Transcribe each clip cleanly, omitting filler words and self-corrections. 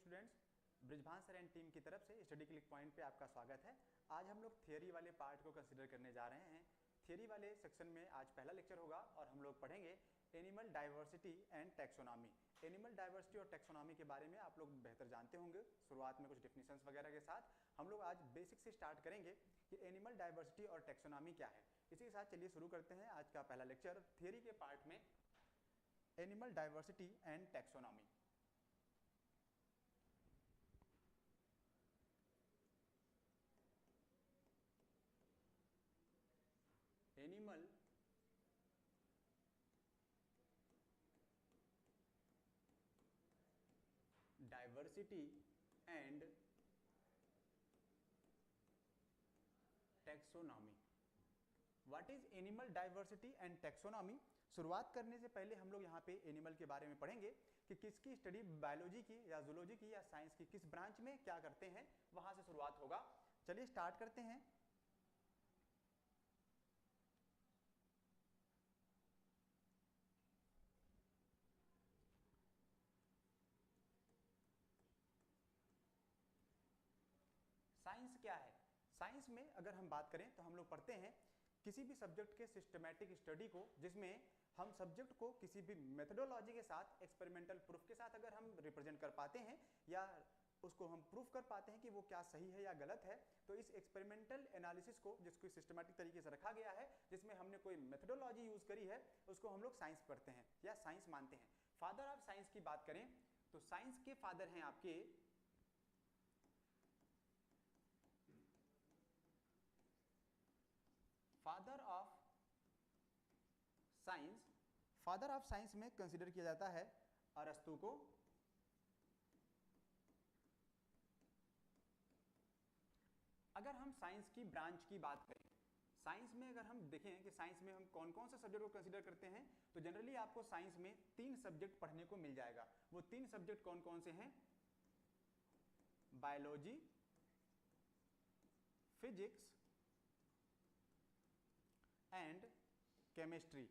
Students, Brijbhan sir and team की तरफ से स्टडी क्लिक पॉइंट पे आपका स्वागत है। आज हम लोग थियरी वाले पार्ट को कंसीडर करने जा रहे हैं। थियरी वाले सेक्शन में आज पहला लेक्चर होगा और हम लोग पढ़ेंगे animal diversity and taxonomy. Animal diversity और टैक्सोनॉमी के बारे में आप लोग बेहतर जानते होंगे। शुरुआत में कुछ डिफिनेशंस वगैरह के साथ हम लोग आज बेसिक से स्टार्ट करेंगे कि एनिमल डाइवर्सिटी और टैक्सोनॉमी क्या है। इसी के साथ चलिए शुरू करते हैं आज का पहला लेक्चर थियरी के पार्ट में, animal diversity and taxonomy. Animal diversity and taxonomy. What is animal diversity and taxonomy? शुरुआत करने से पहले हम लोग यहाँ पे एनिमल के बारे में पढ़ेंगे कि किसकी स्टडी बायोलॉजी की या जूलॉजी की या साइंस की किस ब्रांच में क्या करते हैं, वहां से शुरुआत होगा। चलिए स्टार्ट करते हैं। साइंस क्या है? साइंस में अगर हम बात करें तो हम लोग पढ़ते हैं किसी भी सब्जेक्ट के सिस्टमैटिक स्टडी को, जिसमें हम सब्जेक्ट को किसी भी मेथडोलॉजी के साथ, एक्सपेरिमेंटल प्रूफ के साथ अगर हम रिप्रेजेंट कर पाते हैं या उसको हम प्रूफ कर पाते हैं कि वो क्या सही है या गलत है, तो इस एक्सपेरिमेंटल एनालिसिस को, जिसको सिस्टमैटिक तरीके से रखा गया है, जिसमें हमने कोई मेथडोलॉजी यूज करी है, उसको हम लोग साइंस पढ़ते हैं या साइंस मानते हैं। फादर ऑफ साइंस की बात करें तो साइंस के फादर हैं आपके father of science. Father of science में कंसीडर किया जाता है अरस्तु को। अगर हम साइंस की ब्रांच की बात करें, साइंस में अगर हम देखें कि साइंस में हम कौन कौन से सब्जेक्ट को कंसीडर करते हैं, तो जनरली आपको साइंस में 3 सब्जेक्ट पढ़ने को मिल जाएगा। वो 3 सब्जेक्ट कौन कौन से हैं? Biology, physics and chemistry.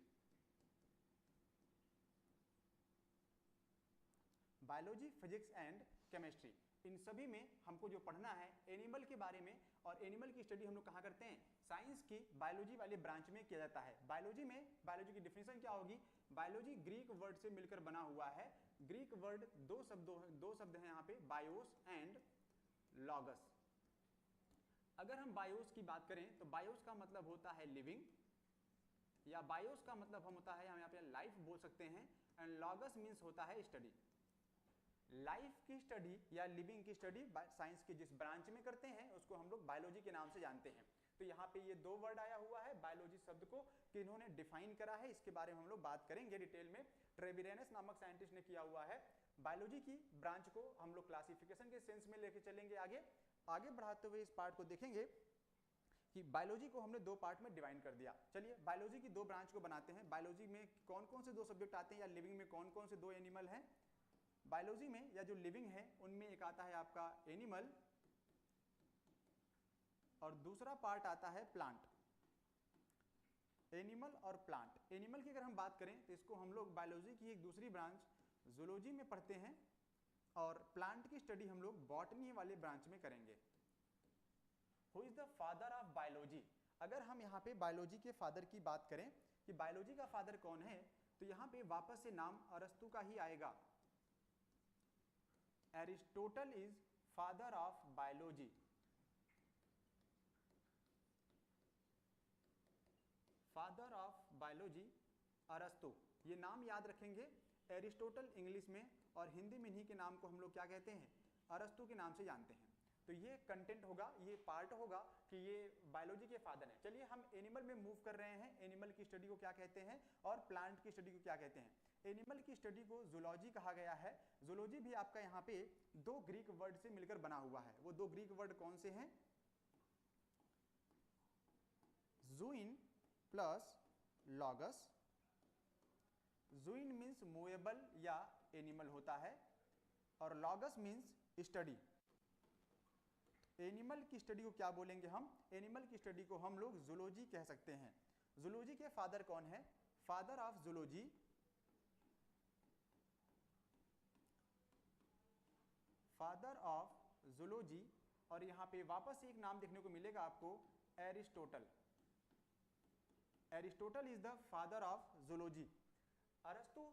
Biology, physics and chemistry, इन सभी में हमको जो पढ़ना है एनिमल के बारे में, और एनिमल की स्टडी हम लोग कहाँ करते हैं? साइंस की बायोलॉजी वाले ब्रांच में किया जाता है। बायोलॉजी में, बायोलॉजी की डिफिनेशन क्या होगी? बायोलॉजी ग्रीक वर्ड से मिलकर बना हुआ है। ग्रीक वर्ड दो शब्द हैं यहाँ पे, बायोस एंड लॉगस। अगर हम बायोस की बात करें तो बायोस का मतलब होता है लिविंग, या बायोस का मतलब हम होता है, हम यहाँ पे लाइफ बोल सकते हैं, एंड लॉगस मीन्स होता है स्टडी। लाइफ की स्टडी या लिविंग की स्टडी साइंस की जिस ब्रांच में करते हैं उसको हम लोग बायोलॉजी के नाम से जानते हैं। तो यहाँ पे ये 2 वर्ड आया हुआ है बायोलॉजी शब्द को, कि इन्होंने डिफाइन करा है, इसके बारे में हम लोग बात करेंगे डिटेल में। ट्रेविरेनस नामक साइंटिस्ट ने किया हुआ है। बायोलॉजी की ब्रांच को हम लोग क्लासिफिकेशन के सेंस में लेके चलेंगे। आगे बढ़ाते हुए इस पार्ट को देखेंगे कि बायोलॉजी को हमने 2 पार्ट में डिवाइड कर दिया। चलिए बायोलॉजी की 2 ब्रांच को बनाते हैं। बायोलॉजी में कौन कौन से 2 सब्जेक्ट आते हैं, या लिविंग में कौन कौन से 2 एनिमल हैं? बायोलॉजी में या जो लिविंग है उनमें एक आता है आपका एनिमल, और दूसरा पार्ट आता है प्लांट। एनिमल और प्लांट। एनिमल की अगर हम बात करें तो इसको हम लोग बायोलॉजी की एक दूसरी ब्रांच जूलॉजी में पढ़ते हैं, और प्लांट की स्टडी हम लोग बॉटनी वाले ब्रांच में करेंगे। Who is the father of biology? अगर हम यहाँ पे बायोलॉजी के फादर की बात करें कि बायोलॉजी का फादर कौन है, तो यहाँ पे वापस से नाम अरस्तु का ही आएगा। Aristotle is father of biology. Father of biology अरस्तु, ये नाम याद रखेंगे। एरिस्टोटल इंग्लिश में, और हिंदी में इन्हीं के नाम को हम लोग क्या कहते हैं? अरस्तु के नाम से जानते हैं। तो ये कंटेंट होगा, ये पार्ट होगा कि ये बायोलॉजी के फादर हैं। चलिए हम एनिमल में मूव कर रहे हैं। एनिमल की स्टडी को क्या कहते हैं और प्लांट की स्टडी को क्या कहते हैं? एनिमल की स्टडी को जूलॉजी कहा गया है। जूलॉजी भी आपका यहाँ पे 2 ग्रीक वर्ड से मिलकर बना हुआ है। वो 2 ग्रीक वर्ड कौन से हैं? जूइन प्लस लॉगस। जूइन मीन्स मूवेबल या एनिमल होता है, और लॉगस मीन्स स्टडी। एनिमल की स्टडी को क्या बोलेंगे हम? एनिमल की स्टडी को हम लोग जूलॉजी कह सकते हैं। जूलॉजी के फादर कौन है? Father of zoology father of zoology, और यहाँ पे वापस एक नाम देखने को मिलेगा आपको, Aristotle. Aristotle is the father of zoology. अरस्तु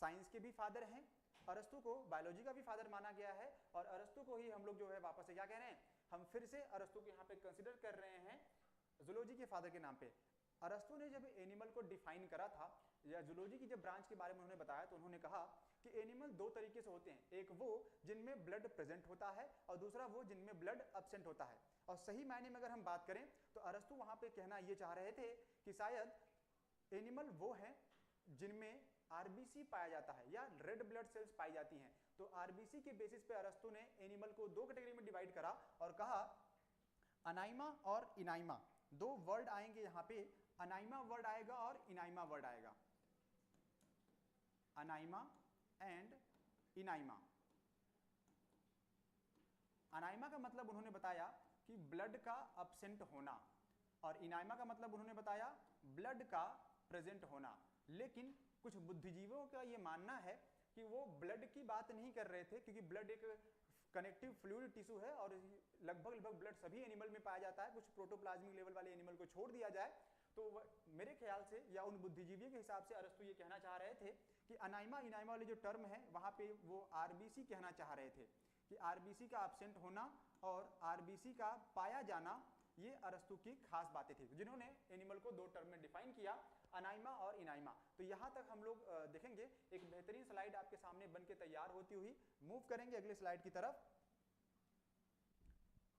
साइंस के भी फादर हैं, अरस्तु को बायोलॉजी का भी फादर माना गया है, और अरस्तु को ही हम लोग जो है वापस से क्या कह रहे हैं, हम फिर से अरस्तु को यहाँ पे कंसिडर कर रहे हैं जूलॉजी के फादर के नाम पे। अरस्तु ने जब एनिमल को डिफाइन करा था, या जूलॉजी की जब ब्रांच के बारे में उन्होंने बताया, तो उन्होंने कहा कि एनिमल दो तरीके से होते हैं, एक वो जिनमें ब्लड प्रेजेंट होता है और दूसरा वो जिनमें ब्लड एब्सेंट होता है। और सही मायने में अगर हम बात करें तो अरस्तु वहां पे कहना ये चाह रहे थे कि शायद एनिमल वो हैं जिनमें आरबीसी पाया जाता है या रेड ब्लड सेल्स पाई जाती हैं। तो आरबीसी के बेसिस पे अरस्तु ने एनिमल को दो कैटेगरी में डिवाइड करा और कहा अनाइमा और इनाइमा, दो वर्ड आएंगे यहाँ पे, अनाइमा वर्ड आएगा और इनाइमा वर्ड आएगा, अनाइमा एंड इनाइमा। अनाइमा का मतलब उन्होंने बताया कि ब्लड का एब्सेंट होना, और इनाइमा का मतलब उन्होंने बताया ब्लड का प्रेजेंट होना। लेकिन कुछ बुद्धिजीवियों का ये मानना है कि वो ब्लड की बात नहीं कर रहे थे, क्योंकि ब्लड एक कनेक्टिव फ्लूइड टिश्यू है और लगभग ब्लड सभी एनिमल में पाया जाता है, कुछ प्रोटोप्लाज्मिक लेवल वाले एनिमल को छोड़ दिया जाए। तो मेरे ख्याल से या उन बुद्धिजीवियों के हिसाब से अरस्तु ये कहना चाह रहे थे कि अनाइमा इनाइमा वाले जो टर्म है वहां पे वो आरबीसी कहना चाह रहे थे, कि आरबीसी का एब्सेंट होना और आरबीसी का पाया जाना, ये अरस्तु की खास बातें थी, जिन्होंने एनिमल को दो टर्म में डिफाइन किया, अनाइमा और इनाइमा। तो यहाँ तक हम लोग देखेंगे, एक बेहतरीन स्लाइड आपके सामने बन के तैयार होती हुई। मूव करेंगे अगले स्लाइड की तरफ।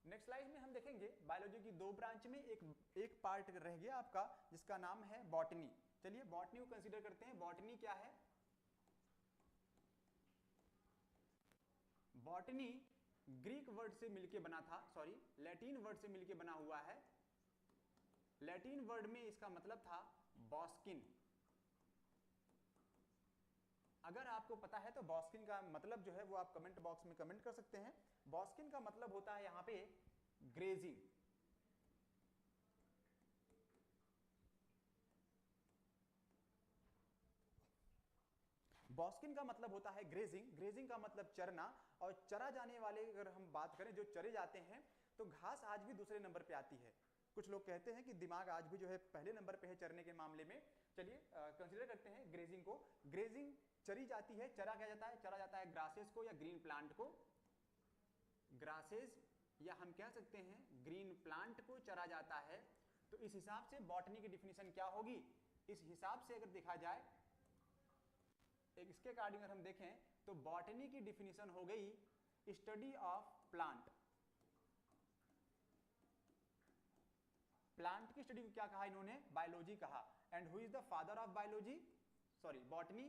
नेक्स्ट स्लाइड में हम देखेंगे बायोलॉजी की दो ब्रांच में एक पार्ट रह गया आपका, जिसका नाम है बॉटनी। चलिए बॉटनी को कंसीडर करते हैं। बॉटनी क्या है? बॉटनी ग्रीक वर्ड से मिलके बना था, सॉरी लैटिन वर्ड से मिलके बना हुआ है। लैटिन वर्ड में इसका मतलब था बॉस्किन। अगर आपको पता है तो बॉस्किन का मतलब जो है वो आप कमेंट बॉक्स में कमेंट कर सकते हैं। बॉस्किन का मतलब होता है यहां पे ग्रेजिंग। बॉस्किन का मतलब होता है ग्रेजिंग। ग्रेजिंग का मतलब चरना, और चरा जाने वाले अगर हम बात करें, जो चरे जाते हैं, तो घास आज भी दूसरे नंबर पे आती है। कुछ लोग कहते हैं कि दिमाग आज भी जो है पहले नंबर पे है चरने के मामले में। चलिए कंसीडर करते हैं ग्रेजिंग को। ग्रेजिंग चरी जाती है, चरा क्या जाता है? चरा जाता है ग्रासेस को या ग्रीन प्लांट को। ग्रासेस या हम कह सकते हैं ग्रीन प्लांट को चरा जाता है। तो इस हिसाब से बॉटनी की डिफिनीशन क्या होगी? इस हिसाब से अगर देखा जाए, एक इसके अकॉर्डिंग अगर हम देखें तो बॉटनी की डिफिनीशन हो गई स्टडी ऑफ प्लांट। प्लांट की स्टडी को क्या कहा इन्होंने? बायोलॉजी कहा। And who is the father of biology? Sorry botany,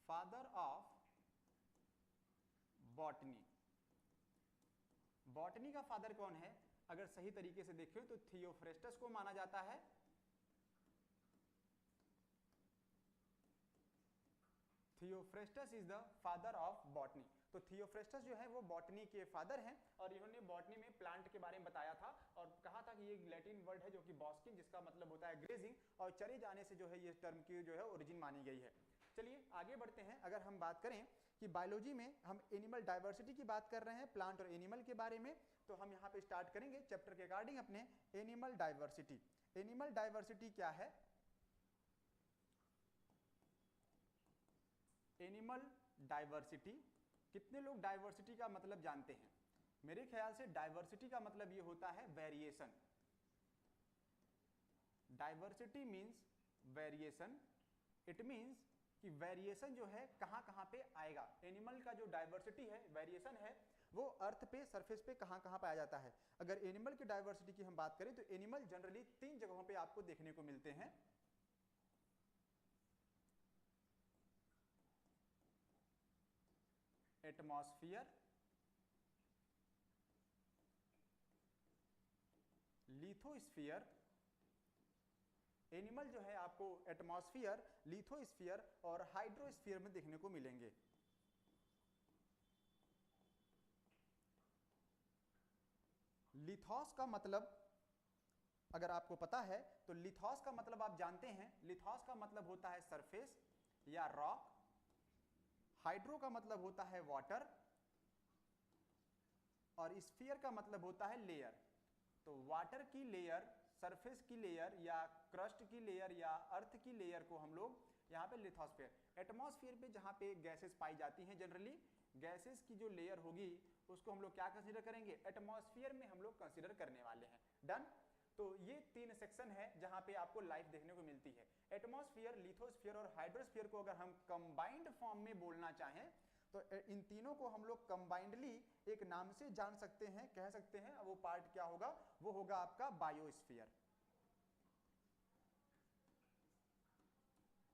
father of botany. Botany का फादर कौन है? अगर सही तरीके से देखें तो थियोफ्रेस्टस को माना जाता है। Theophrastus is the father of botany. तो थियोफ्रेस्टस जो है वो बॉटनी के फादर हैं, और इन्होंने बॉटनी में प्लांट के बारे में बताया था और कहा था कि ये लैटिन वर्ड है जो कि बॉस्किन, जिसका मतलब होता है ग्रेजिंग, और चरे जाने से जो है ये टर्म की जो है ओरिजिन मानी गई है। चलिए आगे बढ़ते हैं। अगर हम बात करें कि बायोलॉजी में हम एनिमल डाइवर्सिटी की बात कर रहे हैं, प्लांट और एनिमल के बारे में, तो हम यहाँ पे स्टार्ट करेंगे चैप्टर के अकॉर्डिंग अपने एनिमल डाइवर्सिटी। एनिमल डाइवर्सिटी क्या है? एनिमल डाइवर्सिटी, कितने लोग डाइवर्सिटी का मतलब जानते हैं? मेरे ख्याल से डाइवर्सिटी का मतलब ये होता है variation. Diversity means variation. It means कि वेरिएशन जो है कहां कहां पे आएगा। एनिमल का जो डाइवर्सिटी है, वेरिएशन है, वो अर्थ पे सरफेस पे कहां कहां पाया जाता है। अगर एनिमल की डाइवर्सिटी की हम बात करें तो एनिमल जनरली 3 जगहों पे आपको देखने को मिलते हैं। Atmosphere, lithosphere. एनिमल जो है आपको एटमॉस्फेयर, लिथोस्फीयर और हाइड्रोस्फीयर में देखने को मिलेंगे। लिथोस का मतलब अगर आपको पता है तो लिथोस का मतलब आप जानते हैं। लिथोस का मतलब होता है सरफेस या रॉक। हाइड्रो का मतलब होता है वाटर और स्फीयर का मतलब होता है लेयर। तो वाटर की लेयर, सरफेस की लेयर या क्रस्ट की लेयर या अर्थ की लेयर को हम लोग यहाँ पे लिथोस्फीयर। एटमॉस्फेयर पे जहाँ पे गैसेस पाई जाती हैं, जनरली गैसेस की जो लेयर होगी उसको हम लोग क्या कंसीडर करेंगे, एटमॉस्फेयर में हम लोग कंसीडर करने वाले हैं। डन। तो ये 3 सेक्शन है जहाँ पे आपको लाइफ देखने को मिलती है। एटमॉस्फेयर, लिथोस्फीयर और हाइड्रोस्फीयर को अगर हम कंबाइंड फॉर्म में बोलना चाहें तो इन तीनों को हम लोग कंबाइंडली एक नाम से जान सकते हैं, कह सकते हैं। वो पार्ट क्या होगा, वो होगा आपका बायोस्फीयर।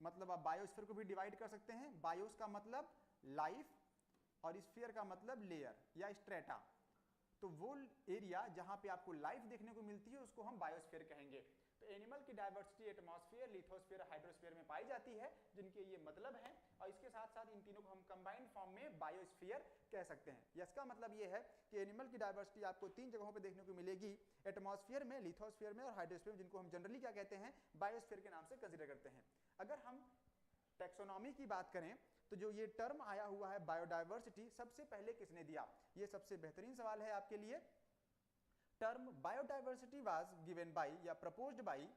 मतलब आप बायोस्फीयर को भी डिवाइड कर सकते हैं। बायोस का मतलब लाइफ और स्फीयर का मतलब लेयर या स्ट्रेटा। तो वो एरिया जहां पे आपको लाइफ देखने को मिलती है उसको हम बायोस्फीयर कहेंगे। तो एनिमल की डायवर्सिटी एटमॉस्फेयर, लिथोस्फीयर, हाइड्रोस्फीयर में पाई जाती है, जिनके ये मतलब हैं। और इसके साथ साथ इन तीनों को हम कंबाइंड फॉर्म में बायोस्फीयर कह सकते हैं। इसका मतलब ये है कि एनिमल की डायवर्सिटी आपको 3 जगहों पे देखने को मिलेगी, एटमॉस्फेयर में, लिथोस्फीयर में और हाइड्रोस्फीयर में, जिनको हम जनरली क्या कहते हैं, बायोस्फीयर के नाम से कंसीडर करते हैं। अगर हम टैक्सोनॉमी की बात करें तो जो ये टर्म आया हुआ है बायोडायवर्सिटी, सबसे पहले किसने दिया? ये सबसे बेहतरीन सवाल है आपके लिए। Term biodiversity was given by या proposed by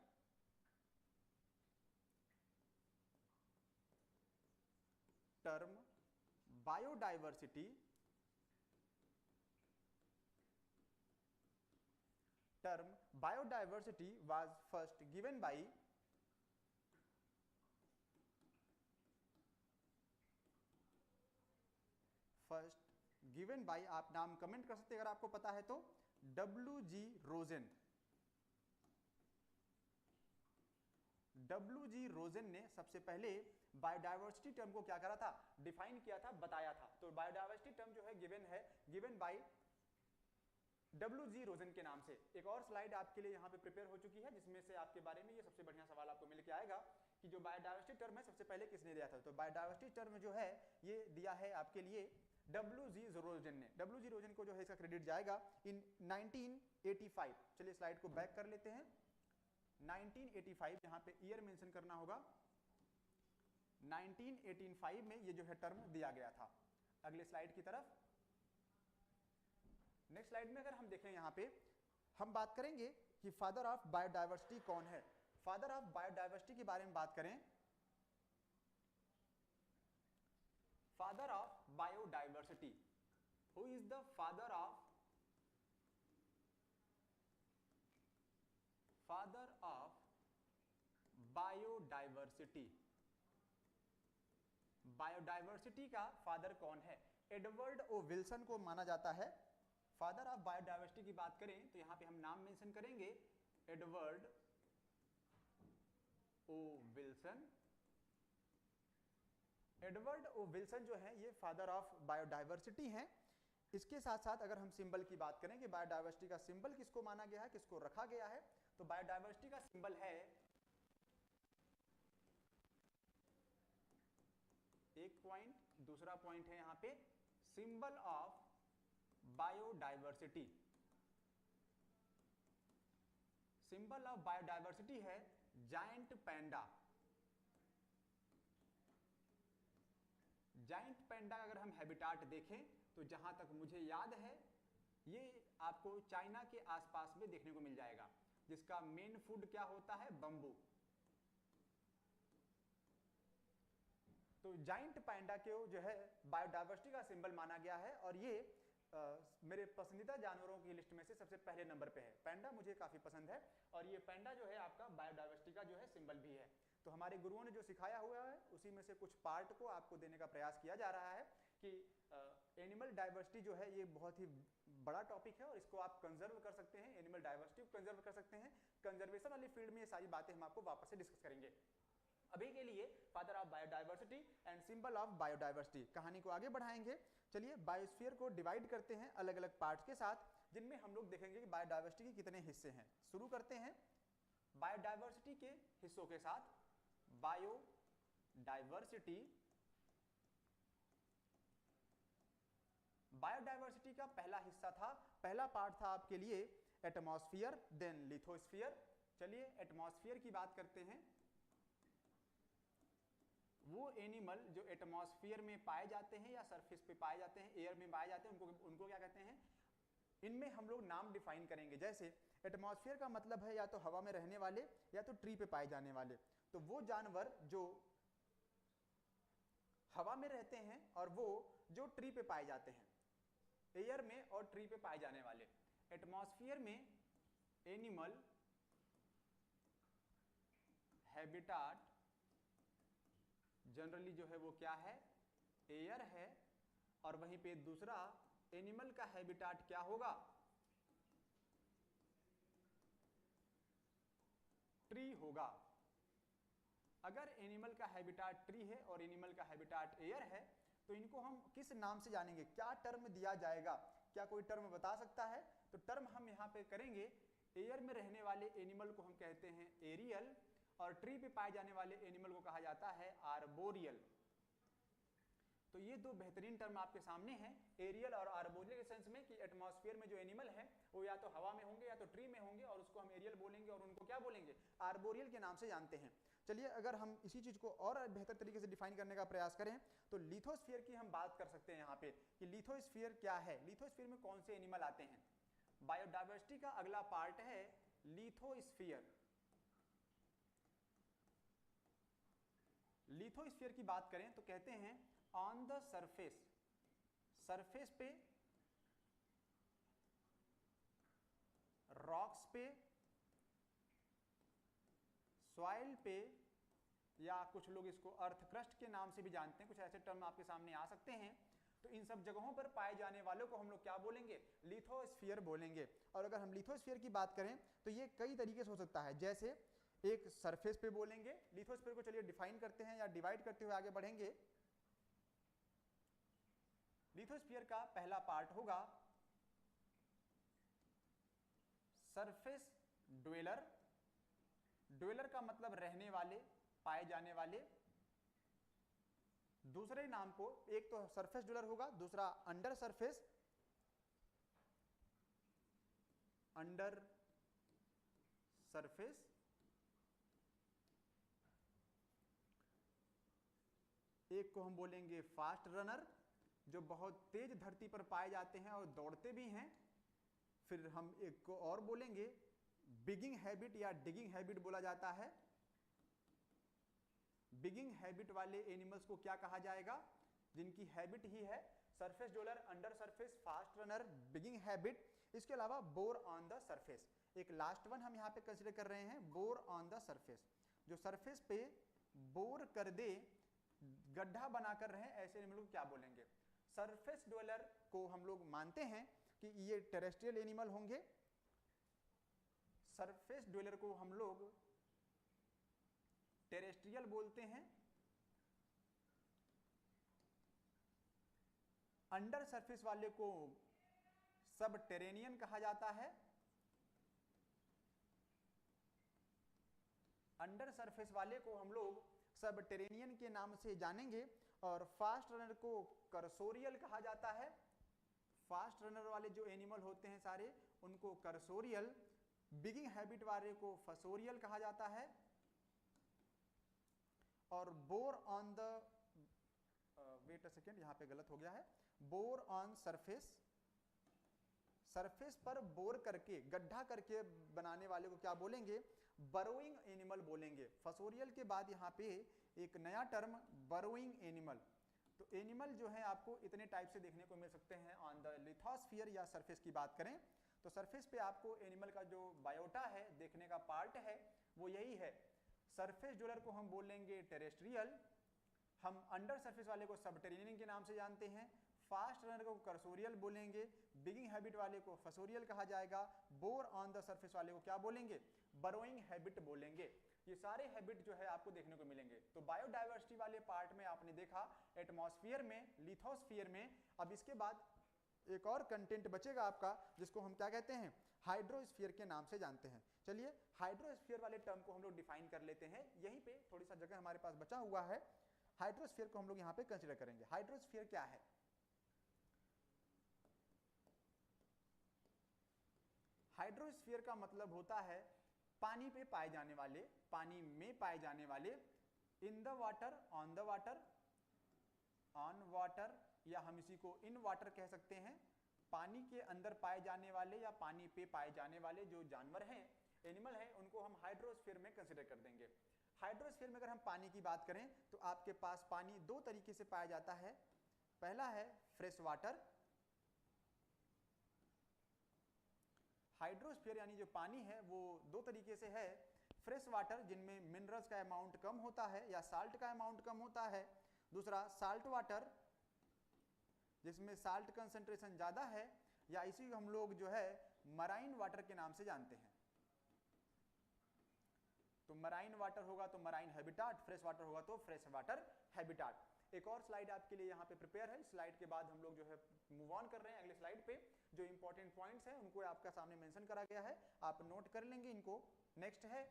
term biodiversity was first given by आप नाम कमेंट कर सकते हैं अगर आपको पता है तो, W.G. रोजेन। W.G. रोजेन ने सबसे पहले बायोडायवर्सिटी टर्म को क्या करा था, डिफाइन किया था, बताया था। तो बायोडायवर्सिटी टर्म जो है गिवन बाय W.G. रोजेन के नाम से। एक और स्लाइड आपके लिए यहाँ पे प्रिपेयर हो चुकी है जिसमें से आपके बारे में ये सबसे बढ़िया सवाल आपको मिल के आएगा कि जो बायोडायवर्सिटी टर्म है सबसे पहले किसने दिया था। तो बायोडायवर्सिटी टर्म जो है ये दिया है आपके लिए W.G. रोजेन ने। W.G. रोजेन को जो है इसका क्रेडिट जाएगा इन 1985। चलिए स्लाइड को बैक कर लेते हैं। 1985 यहाँ पे ईयर मेंशन करना होगा। 1985 में ये जो है टर्म दिया गया था। अगले स्लाइड की तरफ। नेक्स्ट स्लाइड में अगर हम देखें यहाँ पे हम बात करेंगे कि फादर ऑफ बायोडायवर्सिटी कौन है। फादर ऑफ बायोडायवर्सिटी के बारे में बात करें, father of biodiversity, who is the father of biodiversity. Biodiversity का फादर कौन है? एडवर्ड ओ विल्सन को माना जाता है। फादर ऑफ बायोडायवर्सिटी की बात करें तो यहां पे हम नाम मेंशन करेंगे, एडवर्ड ओ विल्सन। एडवर्ड ओ विल्सन जो है ये फादर ऑफ बायोडायवर्सिटी हैं। इसके साथ साथ अगर हम सिंबल की बात करें कि बायोडायवर्सिटी का सिंबल किसको माना गया है, किसको रखा गया है, तो बायोडायवर्सिटी का सिंबल है, एक पॉइंट, दूसरा पॉइंट है यहां पे symbol of biodiversity. Symbol of biodiversity है जायंट पैंडा। जायंट पैंडा अगर हम हैबिटाट देखें तो जहां तक मुझे याद है ये आपको चाइना के आसपास में देखने को मिल जाएगा, जिसका मेन फूड क्या होता है, बंबू। तो जायंट पैंडा को जो है बायोडायवर्सिटी का सिंबल माना गया है और ये मेरे पसंदीदा जानवरों की लिस्ट में से सबसे पहले नंबर पे है। पैंडा मुझे काफी पसंद है और ये पैंडा जो है आपका बायोडायवर्सिटी का जो है सिंबल भी है। तो हमारे गुरुओं ने जो सिखाया हुआ है उसी में से कुछ पार्ट को आपको देने का प्रयास किया जा रहा है कि एनिमल डाइवर्सिटी जो है ये बहुत ही बड़ा टॉपिक है और इसको आप कंजर्व कर सकते हैं, एनिमल डाइवर्सिटी को कंजर्व कर सकते हैं। कंजर्वेशन वाली फील्ड में ये सारी बातें हम आपको वापस से डिस्कस करेंगे। अभी के लिए father of biodiversity and symbol of biodiversity, कहानी को आगे बढ़ाएंगे। चलिए बायोस्फीयर को डिवाइड करते हैं अलग अलग पार्ट्स के साथ, जिनमें हम लोग देखेंगे कि बायोडाइवर्सिटी के कितने हिस्से हैं। शुरू करते हैं बायोडाइवर्सिटी के हिस्सों के साथ। बायोडाइवर्सिटी, बायोडाइवर्सिटी का पहला हिस्सा था, पहला पार्ट था आपके लिए एटमॉस्फेयर, देन लिथोस्फीयर। चलिए एटमॉस्फेयर की बात करते हैं। वो एनिमल जो एटमॉस्फेयर में पाए जाते हैं या सरफेस पे पाए जाते हैं, एयर में पाए जाते हैं, उनको क्या कहते हैं। इनमें हम लोग नाम डिफाइन करेंगे। जैसे एटमॉस्फेयर का मतलब है या तो हवा में रहने वाले या तो ट्री पे पाए जाने वाले। तो वो जानवर जो हवा में रहते हैं और वो जो ट्री पे पाए जाते हैं, एयर में और ट्री पे पाए जाने वाले। एटमॉस्फेयर में एनिमल हैबिटाट जनरली जो है वो क्या है, एयर है। और वहीं पे दूसरा एनिमल का हैबिटाट क्या होगा, ट्री होगा। अगर एनिमल का हैबिटाट ट्री है और एनिमल का हैबिटाट एयर है तो इनको हम किस नाम से जानेंगे, क्या टर्म दिया जाएगा, क्या कोई टर्म बता सकता है। तो टर्म हम यहाँ पे करेंगे, एयर में रहने वाले एनिमल को हम कहते हैं एरियल और ट्री पे पाए जाने वाले एनिमल को कहा जाता है आर्बोरियल। तो ये दो बेहतरीन टर्म आपके सामने हैं, एरियल और आर्बोरियल के सेंस में कि एटमॉस्फेयर में जो एनिमल है वो या तो हवा में होंगे या तो ट्री में होंगे और उसको हम एरियल बोलेंगे और उनको क्या बोलेंगे, आर्बोरियल के नाम से जानते हैं। चलिए अगर हम इसी चीज को और बेहतर तरीके से डिफाइन करने का प्रयास करें तो लिथोस्फीयर की हम बात कर सकते हैं यहाँ पे कि लिथोस्फीयर क्या है, लिथोस्फीयर में कौन से एनिमल आते हैं। बायोडाइवर्सिटी का अगला पार्ट है लिथोस्फीयर। लिथोस्फीयर की बात करें तो कहते हैं ऑन द सरफेस, सरफेस पे, रॉक्स पे, सॉइल पे, या कुछ लोग इसको अर्थ क्रस्ट के नाम से भी जानते हैं, कुछ ऐसे टर्म आपके सामने आ सकते हैं। तो इन सब जगहों पर पाए जाने वालों को हम लोग क्या बोलेंगे, लिथोस्फीयर बोलेंगे। और अगर हम लिथोस्फीयर की बात करें तो ये कई तरीके से हो सकता है। जैसे एक सरफेस पे बोलेंगे, लिथोस्फीयर को चलिए डिफाइन करते हैं या डिवाइड करते हुए आगे बढ़ेंगे। लिथोस्फीयर का पहला पार्ट होगा सरफेस ड्वेलर। ड्वेलर का मतलब रहने वाले, पाए जाने वाले। दूसरे नाम को, एक तो सरफेस ड्वेलर होगा, दूसरा अंडर सरफेस, अंडर सरफेस। एक को हम बोलेंगे फास्ट रनर, जो बहुत तेज धरती पर पाए जाते हैं और दौड़ते भी हैं। फिर हम एक को और बोलेंगे बिगिंग हैबिट या डिगिंग हैबिट बोला जाता है। बिगिंग हैबिट वाले एनिमल्स को क्या कहा जाएगा, जिनकी हैबिट ही है surface dweller, under surface, fast runner, begging habit. इसके अलावा बोर ऑन द सरफेस, एक लास्ट वन हम यहाँ पे कंसिडर कर रहे हैं, बोर ऑन द सरफेस, जो सरफेस पे बोर कर दे, गड्ढा बनाकर रहे, ऐसे एनिमल को क्या बोलेंगे। सरफेस ड्वेलर को हम लोग मानते हैं कि ये टेरेस्ट्रियल एनिमल होंगे। सरफेस ड्वेलर को हम लोग टेरेस्ट्रियल बोलते हैं। अंडर सरफेस वाले को सब टेरेनियन कहा जाता है। अंडर सरफेस वाले को हम लोग सब टेरेनियन के नाम से जानेंगे। और फास्ट रनर को कर्सोरियल कहा जाता है। फास्ट रनर वाले जो एनिमल होते हैं सारे, उनको कर्सोरियल। बिगिंग हैबिट वाले को फसोरियल कहा जाता है। और bore on the, wait a second, यहां पे गलत हो गया है, बोर ऑन सरफेस, सरफेस पर बोर करके, गड्ढा करके बनाने वाले को क्या बोलेंगे, बरोइंग एनिमल बोलेंगे। फसोरियल के बाद यहाँ पे एक नया टर्म बरोइंग एनिमल। तो एनिमल जो है आपको इतने टाइप से देखने को मिल सकते हैं ऑन द लिथोस्फीयर या सरफेस की बात करें तो सरफेस पे आपको एनिमल का जो बायोटा है, देखने का पार्ट है, वो यही है। सरफेस ड्वेलर को हम बोलेंगे टेरेस्ट्रियल, हम अंडर सरफेस वाले को सबटेरेनियन के नाम से जानते हैं, फास्ट रनर को कर्सोरियल बोलेंगे, बिगिंग हैबिट वाले को फसोरियल कहा जाएगा, बोर ऑन द सरफेस वाले को क्या बोलेंगे, बरोइंग हैबिट बोलेंगे। ये सारे हैबिट जो है आपको देखने को मिलेंगे। तो बायोडाइवर्सिटी वाले पार्ट में आपने देखा एटमॉस्फेयर में, लिथोस्फीयर में। अब इसके बाद एक और कंटेंट बचेगा आपका, जिसको हम क्या कहते हैं, हाइड्रोस्फीयर के नाम से जानते हैं। चलिए हाइड्रोस्फीयर वाले टर्म को हम लोग डिफाइन कर लेते हैं। यहीं पे थोड़ी सा जगह हमारे पास बचा हुआ है, हाइड्रोस्फीयर को हम लोग यहाँ पे कंसिडर करेंगे। हाइड्रोस्फीयर क्या है, हाइड्रोस्फीयर का मतलब होता है पानी पे पाए जाने वाले, पानी में पाए जाने वाले in the water, on the water, on water, या हम इसी को इन वाटर कह सकते हैं। पानी के अंदर पाए जाने वाले या पानी पे पाए जाने वाले जो जानवर हैं, एनिमल हैं, उनको हम हाइड्रोस्फीयर में कंसिडर कर देंगे। हाइड्रोस्फीयर में अगर हम पानी की बात करें तो आपके पास पानी दो तरीके से पाया जाता है। पहला है फ्रेश वाटर। हाइड्रोस्फीयर यानी जो पानी है वो दो तरीके से है। फ्रेश वाटर जिनमें मिनरल्स का अमाउंट कम होता है या साल्ट का अमाउंट कम होता है। दूसरा साल्ट वाटर जिसमें साल्ट कंसंट्रेशन ज़्यादा है, या इसी को हम लोग जो है मराइन वाटर के नाम से जानते हैं। तो मराइन वाटर होगा तो मराइन हैबिटाट, फ्रेश वाटर होगा तो फ्रेश वाटर हैबिटाट। एक और स्लाइड आपके लिए यहाँ पे प्रिपेयर है। स्लाइड के बाद हम लोग जो है मूव ऑन कर रहे हैं अगले स्लाइड पे। जो इंपॉर्टेंट पॉइंट्स हैं उनको आपका सामने मेंशन करा गया है, आप नोट कर लेंगे इनको। नेक्स्ट है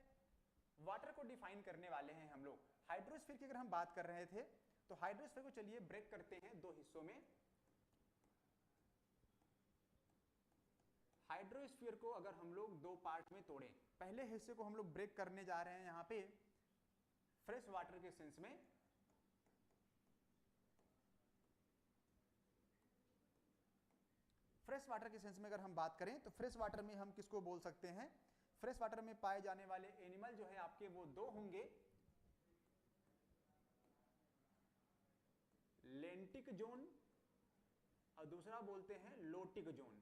वाटर को डिफाइन करने वाले हैं हम लोग। हाइड्रोस्फीयर की अगर हम बात कर रहे थे तो हाइड्रोस्फीयर को चलिए ब्रेक करते हैं दो हिस्सों में। हाइड्रोस्फीयर को अगर हम लोग दो पार्ट में तोड़ें, पहले हिस्से को हम लोग ब्रेक करने जा रहे हैं यहाँ पे फ्रेश वाटर के सेंस में। फ्रेश वाटर के सेंस में अगर हम बात करें तो फ्रेश वाटर में हम किसको बोल सकते हैं? फ्रेश वाटर में पाए जाने वाले एनिमल जो है आपके वो दो होंगे, लेंटिक जोन और दूसरा बोलते हैं लोटिक जोन।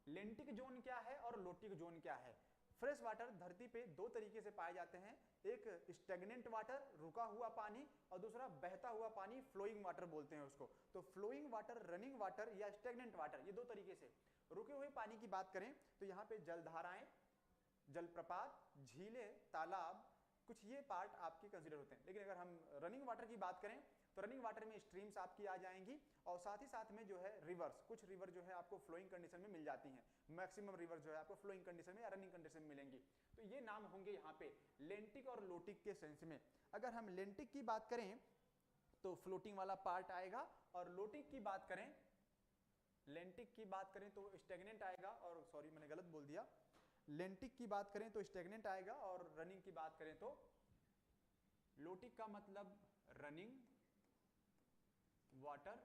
लेंटिक जोन क्या है और लोटिक जोन क्या है? फ्रेश वाटर धरती पे दो तरीके से पाए जाते हैं, एक स्टेगनेंट वाटर रुका हुआ पानी और दूसरा बहता हुआ पानी फ्लोइंग वाटर बोलते हैं उसको। तो फ्लोइंग वाटर, रनिंग वाटर या स्टेगनेंट वाटर, ये दो तरीके से। रुके हुए पानी की बात करें तो यहाँ पे जलधाराएं, जलप्रपात, झीलें, तालाब, कुछ ये पार्ट आपके कंसिडर होते हैं। लेकिन अगर हम रनिंग वाटर की बात करें तो रनिंग वाटर में स्ट्रीम्स आपकी आ जाएंगी और साथ ही साथ में जो है रिवर्स, कुछ रिवर जो है आपको फ्लोइंग कंडीशन में मिल जाती हैं। मैक्सिमम रिवर जो है आपको फ्लोइंग कंडीशन में या रनिंग कंडीशन में मिलेंगी। तो ये नाम होंगे यहाँ पे लेंटिक और लोटिक के सेंस में। अगर हम लेंटिक की बात करें तो फ्लोटिंग वाला पार्ट आएगा, और लोटिक की बात करें, लेंटिक की बात करें तो स्टेगनेंट आएगा, और सॉरी मैंने गलत बोल दिया, लेंटिक की बात करें तो स्टेगनेंट आएगा और रनिंग की बात करें तो लोटिक का मतलब रनिंग वाटर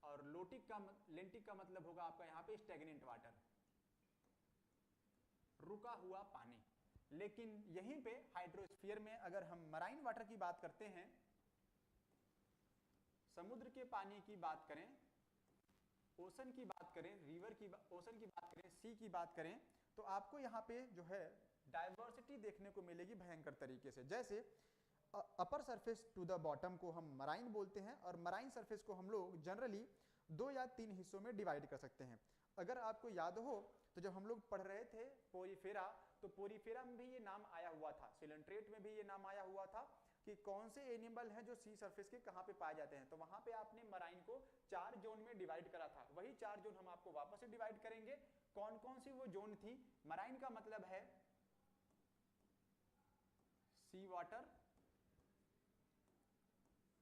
और लोटिक का लेंटिक का मतलब होगा आपका यहाँ पे स्टेगनेंट वाटर, रुका हुआ पानी। लेकिन यहीं पे हाइड्रोस्फीयर में अगर हम मराइन वाटर की बात करते हैं, समुद्र के पानी की बात करें, ओशन की बात करें, रिवर की ओशन की बात करें, सी की बात करें, तो आपको यहाँ पे जो है डाइवर्सिटी देखने को मिलेगी भयंकर तरीके से। जैसे upper surface to the bottom को हम मराइन बोलते हैं, और मराइन सरफेस को हम लोग जनरली 2 या 3 हिस्सों में डिवाइड कर सकते हैं। अगर आपको याद हो तो जब हम लोग पढ़ रहे थे पोरीफेरा, तो पोरीफेरा में भी ये नाम आया हुआ था, सिलेंट्रेट में भी ये नाम आया हुआ था कि कौन से एनिमल हैं जो सी सरफेस के कहाँ पे पाए जाते हैं। तो वहां पे आपने मराइन को 4 जोन में डिवाइड करा था। वही 4 जोन हम आपको वापस से डिवाइड करेंगे। कौन कौन सी वो जोन थी? मराइन का मतलब है सी वाटर,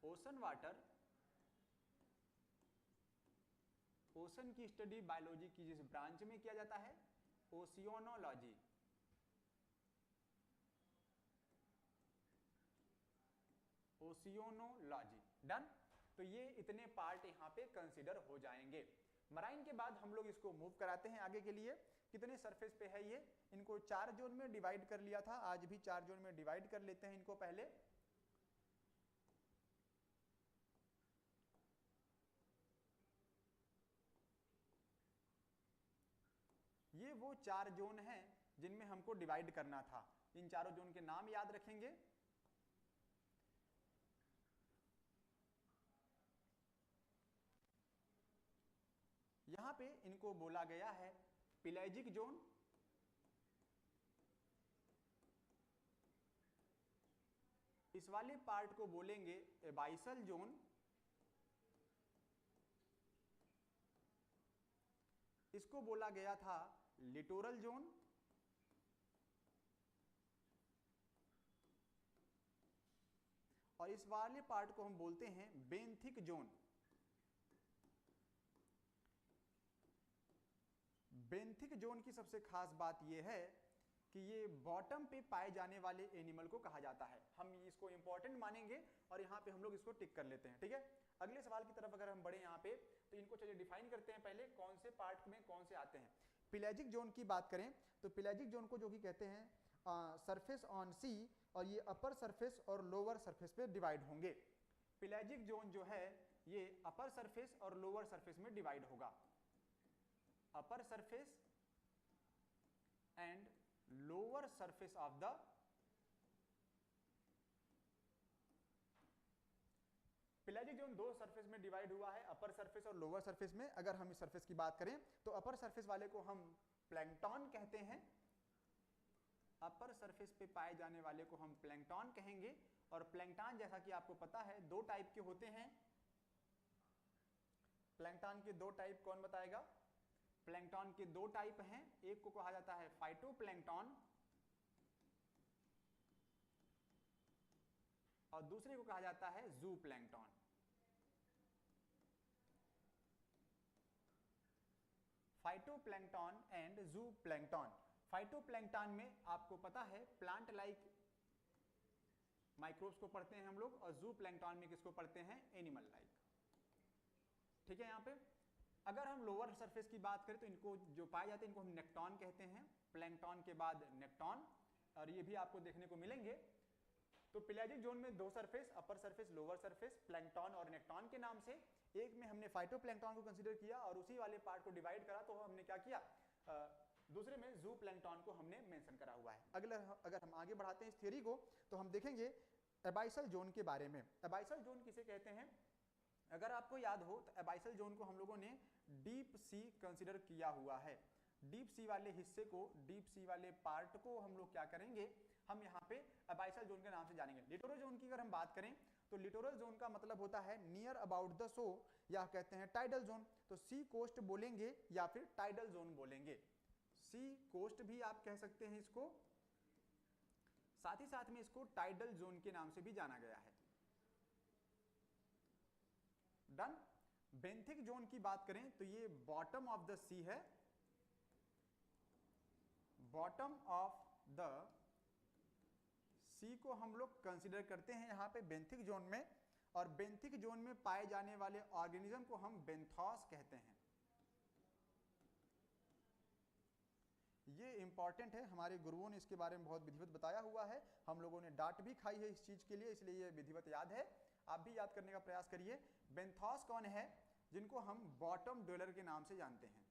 ओशन वाटर, ओशन की स्टडी बायोलॉजी की जिस ब्रांच में किया जाता है, ओशियोनोलॉजी। ओशियोनोलॉजी डन। तो ये इतने पार्ट यहाँ पे कंसीडर हो जाएंगे। मराइन के बाद हम लोग इसको मूव कराते हैं आगे के लिए। कितने सरफेस पे है ये? इनको 4 जोन में डिवाइड कर लिया था, आज भी 4 जोन में डिवाइड कर लेते हैं इनको पहले। ये वो 4 जोन हैं जिनमें हमको डिवाइड करना था। इन चारों जोन के नाम याद रखेंगे। यहां पे इनको बोला गया है पेलाजिक जोन, इस वाले पार्ट को बोलेंगे एबाइसल जोन, इसको बोला गया था लिटोरल जोन, और इस वाले पार्ट को हम बोलते हैं बेंथिक जोन। बेंथिक जोन की सबसे खास बात यह है कि ये बॉटम पे पाए जाने वाले एनिमल को कहा जाता है। हम इसको इंपॉर्टेंट मानेंगे और यहाँ पे हम लोग इसको टिक कर लेते हैं, ठीक है। अगले सवाल की तरफ अगर हम बढ़े यहाँ पे, तो इनको चलिए डिफाइन करते हैं पहले, कौन से पार्ट में कौन से आते हैं। पेलाजिक जोन की बात करें तो पेलाजिक जोन को जो कि कहते हैं सरफेस ऑन सी, और ये अपर सरफेस और लोअर सरफेस पे डिवाइड होंगे। पेलाजिक जोन जो है ये अपर सरफेस और लोअर सरफेस में डिवाइड होगा। Upper surface and lower surface of the pelagic zone दो सरफेस में डिवाइड हुआ है, अपर सरफेस और लोअर सरफेस में। अगर हम इस सरफेस की बात करें तो अपर सरफेस वाले को हम प्लैंकटन कहते हैं, अपर सरफेस पे पाए जाने वाले को हम प्लैंकटन कहेंगे। और प्लैंकटन जैसा कि आपको पता है दो टाइप के होते हैं। प्लैंकटन के दो टाइप कौन बताएगा? प्लैंकटन के दो टाइप हैं, एक को कहा जाता है फाइटोप्लैंकटन और दूसरे को कहा जाता है zooplankton. Phytoplankton and zooplankton. Phytoplankton में आपको पता है प्लांट लाइक माइक्रोब्स को पढ़ते हैं हम लोग, और जूप्लैंकटन में किसको पढ़ते हैं? एनिमल लाइक, ठीक है। यहाँ पे अगर हम लोअर सरफेस की बात करें तो इनको जो पाए जाते हैं इनको हम नेक्टॉन कहते हैं। प्लैंकटन के बाद नेक्टॉन, और ये भी आपको देखने को मिलेंगे। तो पेलाजिक जोन में दो surface, upper surface lower surface, plankton और नेक्टॉन के नाम से। एक में हमने फाइटोप्लैंकटन को कंसीडर किया और उसी वाले पार्ट को डिवाइड करा, तो हमने क्या किया, दूसरे में जूप्लैंकटन को हमने मेंशन करा हुआ है। अगर हम आगे बढ़ाते हैं इस थ्योरी को तो हम देखेंगे एबाइसल जोन के बारे में। एबाइसल जोन किसे कहते हैं? अगर आपको याद हो तो एबाइसल जोन को हम लोगों ने डीप सी कंसीडर किया हुआ है। डीप सी वाले हिस्से को, डीप सी वाले पार्ट को हम लोग क्या करेंगे, हम यहाँ पे एबाइसल जोन के नाम से जानेंगे। लिटोरल जोन की अगर हम बात करें तो लिटोरल जोन का मतलब होता है नियर अबाउट द शो, या कहते हैं टाइडल जोन। तो सी कोस्ट बोलेंगे या फिर टाइडल जोन बोलेंगे। सी कोस्ट भी आप कह सकते हैं इसको, साथ ही साथ में इसको टाइडल जोन के नाम से भी जाना गया है। डन। बेंथिक जोन की बात करें तो ये बॉटम ऑफ द सी है, बॉटम ऑफ द सी को हम लोग कंसीडर करते हैं यहाँ पे बेंथिक जोन में। और बेंथिक जोन में पाए जाने वाले ऑर्गेनिज्म को हम बेंथोस कहते हैं। ये इंपॉर्टेंट है, हमारे गुरुओं ने इसके बारे में बहुत विधिवत बताया हुआ है। हम लोगों ने डांट भी खाई है इस चीज के लिए, इसलिए ये विधिवत याद है। आप भी याद करने का प्रयास करिए। बेंथोस कौन है? जिनको हम बॉटम ड्वेलर के नाम से जानते हैं।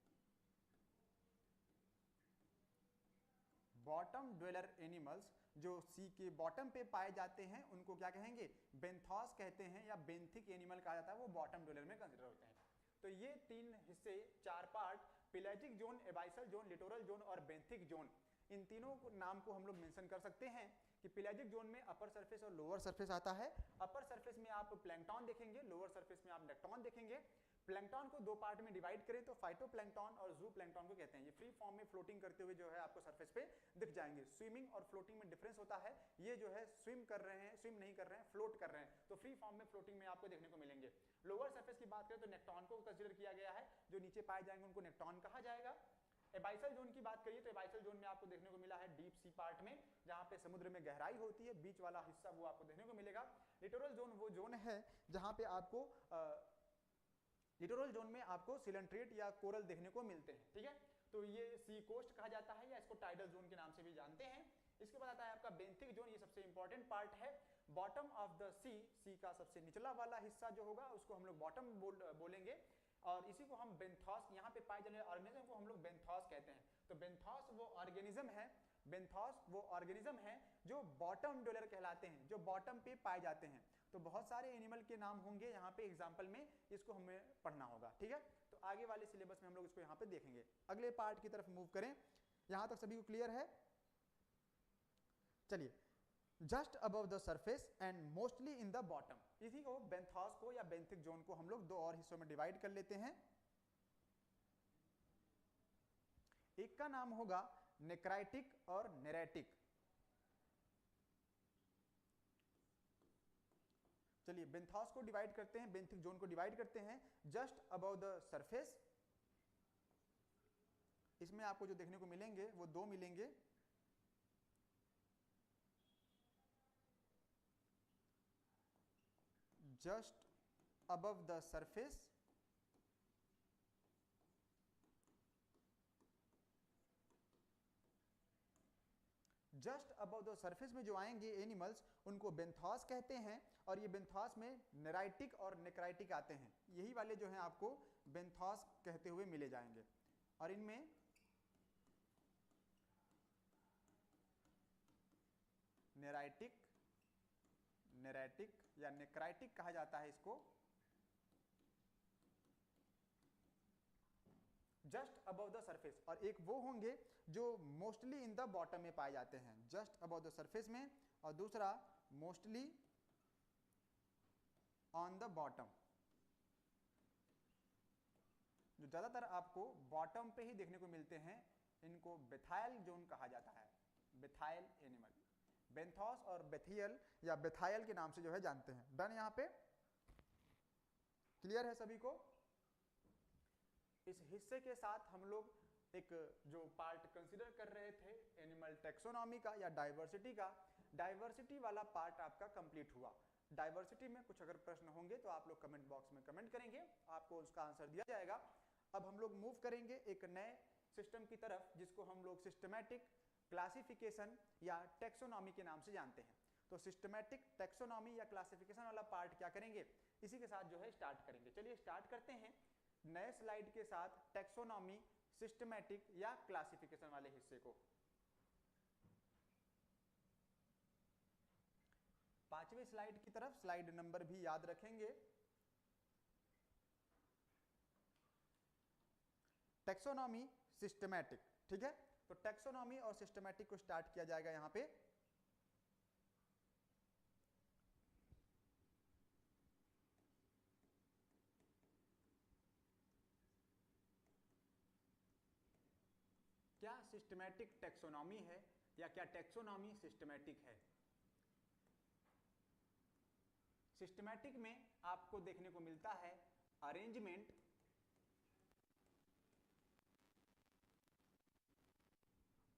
बॉटम ड्वेलर एनिमल्स जो सी के बॉटम पे पाए जाते हैं उनको क्या कहेंगे? बेंथोस कहते हैं, या बेंथिक एनिमल कहा जाता है, वो बॉटम ड्वेलर में कंसीडर होते हैं। तो ये तीन हिस्से, चार part, pelagic zone, abyssal zone, littoral zone और बेंथिक जोन, इन तीनों नाम को हम लोग मेंशन कर सकते हैं कि पेलाजिक जोन में अपर सरफेस और लोअर सरफेस आता है। अपर सरफेस में आप प्लैंकटन देखेंगे, लोअर सरफेस में आप नेक्टॉन देखेंगे। प्लैंकटन को दो पार्ट में डिवाइड करें तो फाइटोप्लैंकटन और जूप्लैंकटन को कहते हैं। ये फ्री फॉर्म में फ्लोटिंग करते हुए जो है आपको सरफेस पे दिख जाएंगे। स्विमिंग और फ्लोटिंग में डिफरेंस होता है। ये जो है स्विम कर रहे हैं, स्विम नहीं कर रहे हैं, फ्लोट कर रहे हैं। तो फ्री फॉर्म में फ्लोटिंग में आपको देखने को मिलेंगे। लोअर सरफेस की बात करें तो नेक्टॉन को कंसीडर किया गया है, जो नीचे पाए जाएंगे उनको नेक्टॉन कहा जाएगा। एबाइसल जोन की बात करिए तो एबाइसल जोन में आपको देखने को मिला है डीप सी पार्ट में, जहां पे समुद्र में गहराई होती है, बीच वाला हिस्सा वो आपको देखने को मिलेगा। लिटोरल जोन वो जोन है जहां पे आपको लिटोरल जोन में आपको सिलेंट्रेट या कोरल देखने को मिलते हैं, ठीक है। तो ये सी कोस्ट कहा जाता है, या इसको टाइडल जोन के नाम से भी जानते हैं। इसके बाद आता है आपका बेंथिक जोन। ये सबसे इंपॉर्टेंट पार्ट है। बॉटम ऑफ द सी, सी का सबसे निचला वाला हिस्सा जो होगा उसको हम लोग बॉटम बोलेंगे, और इसी को हम बेंथोस, यहाँ पे पाए जाने वाले ऑर्गेनिज्म को हम लोग बेंथोस कहते हैं। तो बेंथोस वो ऑर्गेनिज्म है, बेंथोस वो ऑर्गेनिज्म है जो बॉटम ड्वेलर कहलाते हैं, जो बॉटम पे पाए जाते हैं। तो बहुत सारे एनिमल के नाम होंगे यहाँ पे एग्जाम्पल में, इसको हमें पढ़ना होगा, ठीक है। तो आगे वाले सिलेबस में हम लोग इसको यहाँ पे देखेंगे। अगले पार्ट की तरफ मूव करें। यहाँ तक सभी को क्लियर है? चलिए, just above the surface and mostly in the bottom, इसी को बेंथोस को या बेंथिक जोन को हम लोग दो और हिस्सों में डिवाइड कर लेते हैं। एक का नाम होगा नेक्राइटिक और नेरेटिक। चलिए बेंथोस को डिवाइड करते हैं, बेंथिक जोन को डिवाइड करते हैं। जस्ट अबव द सरफेस, इसमें आपको जो देखने को मिलेंगे वो दो मिलेंगे, just above the surface, just above the surface में जो आएंगे एनिमल्स उनको बेंथॉस कहते हैं, और ये बेंथॉस में नेराइटिक और नेक्राइटिक आते हैं। यही वाले जो हैं आपको बेंथॉस कहते हुए मिले जाएंगे, और इनमें नेराइटिक, नेरेटिक या नेक्राइटिक कहा जाता है इसको। जस्ट अबव द सरफेस, और एक वो होंगे जो मोस्टली इन द बॉटम में पाए जाते हैं, जस्ट अबव द सरफेस में, और दूसरा मोस्टली ऑन द बॉटम, जो ज्यादातर आपको बॉटम पे ही देखने को मिलते हैं, इनको बेथाइल जोन कहा जाता है, बेथाइल एनिमल। बेंथॉस और बेथियल या बेथाइल के नाम से जो है जानते हैं। डन, यहां पे क्लियर है सभी को? इस हिस्से के साथ हम लोग एक जो पार्ट कंसीडर कर रहे थे एनिमल टेक्सोनॉमी का या डाइवर्सिटी का, डाइवर्सिटी वाला पार्ट आपका कंप्लीट हुआ। डाइवर्सिटी में कुछ अगर प्रश्न होंगे तो आप लोग कमेंट बॉक्स में कमेंट करेंगे, आपको उसका आंसर दिया जाएगा। अब हम लोग मूव करेंगे एक नए सिस्टम की तरफ जिसको हम लोग सिस्टमैटिक क्लासिफिकेशन या टेक्सोनॉमी के नाम से जानते हैं। तो सिस्टमैटिक टेक्सोनॉमी या क्लासिफिकेशन वाला पार्ट क्या करेंगे, इसी के साथ जो है स्टार्ट करेंगे। चलिए स्टार्ट करते हैं नए स्लाइड के साथ टेक्सोनॉमी, सिस्टमैटिक या क्लासिफिकेशन वाले हिस्से को। 5वें स्लाइड की तरफ, स्लाइड नंबर भी याद रखेंगे। टेक्सोनॉमी, सिस्टमैटिक, ठीक है। तो टेक्सोनॉमी और सिस्टमैटिक को स्टार्ट किया जाएगा यहां पे। क्या सिस्टमैटिक टेक्सोनॉमी है या क्या टेक्सोनॉमी सिस्टमैटिक है? सिस्टमैटिक में आपको देखने को मिलता है अरेंजमेंट,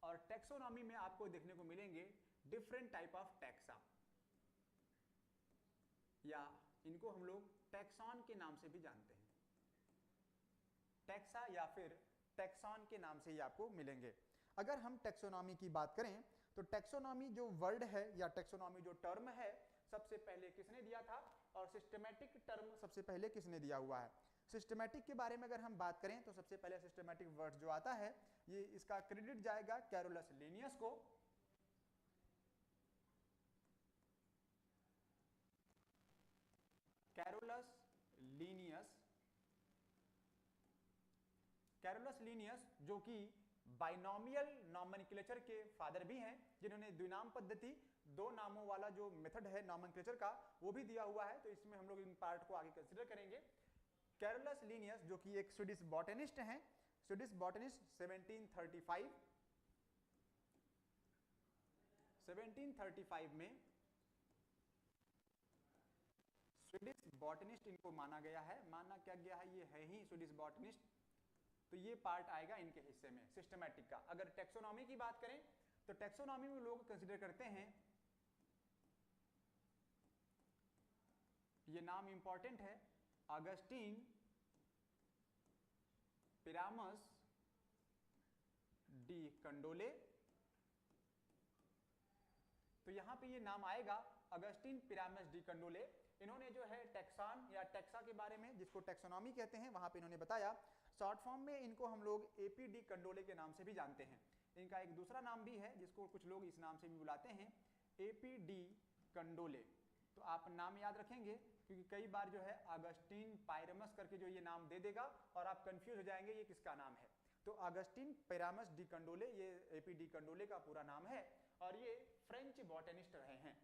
और टेक्सोनॉमी में आपको देखने को मिलेंगे डिफरेंट टाइप ऑफ टैक्सा, या इनको हम लोग टैक्सॉन के नाम से भी जानते हैं। टैक्सा या फिर टैक्सॉन के नाम से ही आपको मिलेंगे। अगर हम टैक्सोनॉमी की बात करें तो टैक्सोनॉमी जो वर्ड है या टैक्सोनॉमी जो टर्म है सबसे पहले किसने दिया था, और सिस्टमैटिक टर्म सबसे पहले किसने दिया हुआ है। सिस्टमैटिक के बारे में अगर हम बात करें तो सबसे पहले सिस्टमैटिक वर्ड जो आता है ये इसका क्रेडिट जाएगा कैरोलस लिनियस को। कैरोलस लीनियस, कैरोलस लीनियस जो कि बाइनोमियल नॉमेनक्लेचर के फादर भी हैं, जिन्होंने द्विनाम पद्धति, दो नामों वाला जो मेथड है नॉमेनक्लेचर का वो भी दिया हुआ है। तो इसमें हम लोग इन पार्ट को आगे कंसीडर करेंगे। कैरोलस लीनियस जो कि एक स्वीडिश बॉटनिस्ट हैं, स्वीडिश बॉटनिस्ट 1735 में स्वीडिश बॉटनिस्ट इनको माना गया है। माना क्या गया है, ये है ही स्वीडिश बॉटनिस्ट। तो ये पार्ट आएगा इनके हिस्से में सिस्टमैटिक का। अगर टैक्सोनॉमी की बात करें तो टैक्सोनॉमी में लोग कंसीडर करते हैं, ये नाम इंपॉर्टेंट है, अगस्टीन पिरामस डी कंडोले। तो यहां पे ये नाम आएगा अगस्टीन पिरामस डी कंडोले। इन्होंने जो है टैक्सॉन या टैक्सा के बारे में, जिसको टैक्सोनॉमी कहते हैं, वहां पे इन्होंने बताया। शॉर्ट फॉर्म में इनको हम लोग एपी डी कंडोले के नाम से भी जानते हैं। इनका एक दूसरा नाम भी है जिसको कुछ लोग इस नाम से भी बुलाते हैं, एपी डी कंडोले। तो आप नाम याद रखेंगे क्योंकि कई बार जो है अगस्टीन पायरमस करके जो ये नाम दे देगा और आप कंफ्यूज हो जाएंगे ये किसका नाम है। तो अगस्टीन पिरामस डी कंडोले ये एपी डी कंडोले का पूरा नाम है, और ये फ्रेंच बॉटनिस्ट रहे हैं।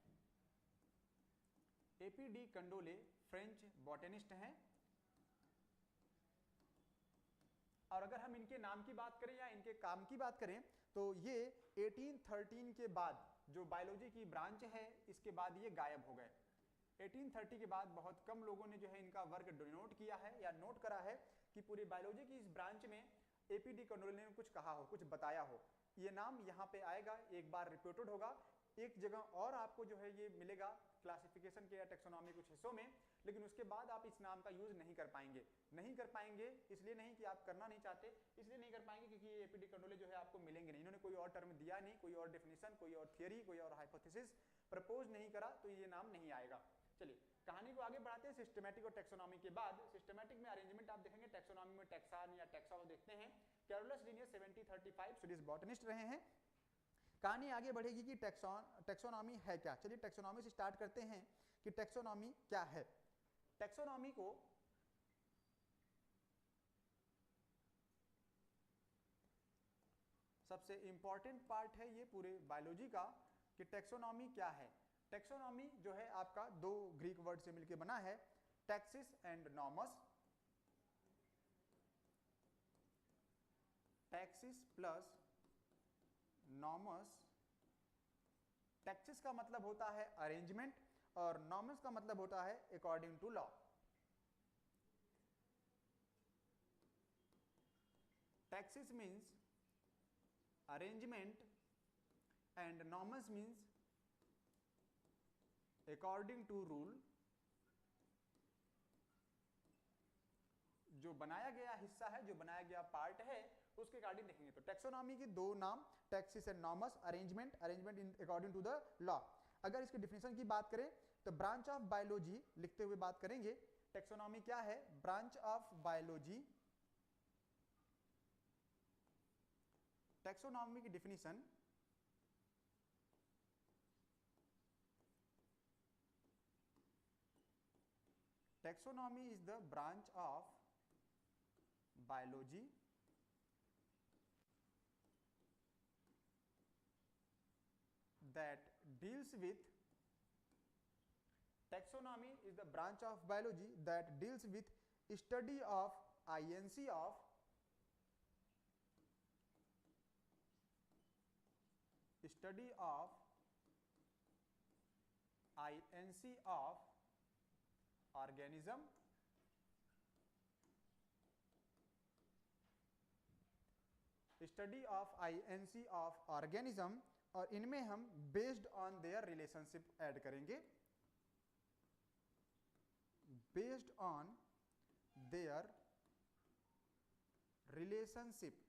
एपी डी कंडोले फ्रेंच बॉटनिस्ट हैं। और अगर हम इनके नाम की बात करें या इनके काम की बात करें तो ये 1813 के बाद जो बायोलॉजी की ब्रांच है इसके बाद ये गायब हो गए। 1830 के बाद बहुत कम लोगों ने जो है इनका वर्क डिनोट किया है या नोट करा है कि पूरी बायोलॉजी की इस ब्रांच में एपी डी कंडोले ने कुछ कहा हो, कुछ बताया हो। ये नाम यहाँ पे आएगा, एक बार रिपीटेड होगा एक जगह और आपको जो है ये मिलेगा क्लासिफिकेशन के या टेक्सोनॉमी कुछ हिस्सों में, लेकिन उसके बाद आप इस नाम का यूज नहीं कर पाएंगे। नहीं कर पाएंगे इसलिए नहीं कि आप करना नहीं चाहते, इसलिए नहीं कर पाएंगे क्योंकि ये एपीडी कंट्रोले जो है आपको मिलेंगे नहीं। इन्होंने कोई और टर्म दिया नहीं, कोई और डेफिनेशन, कोई और थियरी, कोई और हाइपोथेसिस प्रपोज नहीं करा, तो ये नाम नहीं आएगा। चलिए कहानी को आगे बढ़ाते हैं। सिस्टमैटिक और टेक्सोनॉमी के बाद सिस्टमैटिक में अरेंजमेंट आप देखेंगे, टेक्सोनॉमी में टेक्सान या टेक्सा देखते हैं। कैरोलस लिनियस 1735 स्वीडिश बॉटनिस्ट रहे हैं। कहानी आगे बढ़ेगी कि टेक्सोनॉमी है क्या। चलिए टेक्सोनॉमी से स्टार्ट करते हैं कि टेक्सोनॉमी क्या है। टेक्सोनॉमी को सबसे इंपॉर्टेंट पार्ट है ये पूरे बायोलॉजी का कि टेक्सोनॉमी क्या है। टेक्सोनॉमी जो है आपका दो ग्रीक वर्ड से मिलकर बना है, taxis and nomos. Taxis plus nomos. Taxis का मतलब होता है अरेंजमेंट और नॉमस का मतलब होता है according to law. Taxis means arrangement and norms means according to rule। जो बनाया गया हिस्सा है, जो बनाया गया पार्ट है, उसके अकॉर्डिंग देखेंगे। तो टेक्सोनॉमी के दो नाम, taxis and nomos. Arrangement, arrangement in according to the law. अगर इसके डिफिनेशन की बात करें तो ब्रांच ऑफ बायोलॉजी लिखते हुए बात करेंगे। टेक्सोनॉमी क्या है? Branch of biology. टैक्सोनॉमी की definition taxonomy is the branch of biology that deals with taxonomy is the branch of biology that deals with study of INC of organism और इनमें हम based on their relationship add करेंगे। Based on their relationship.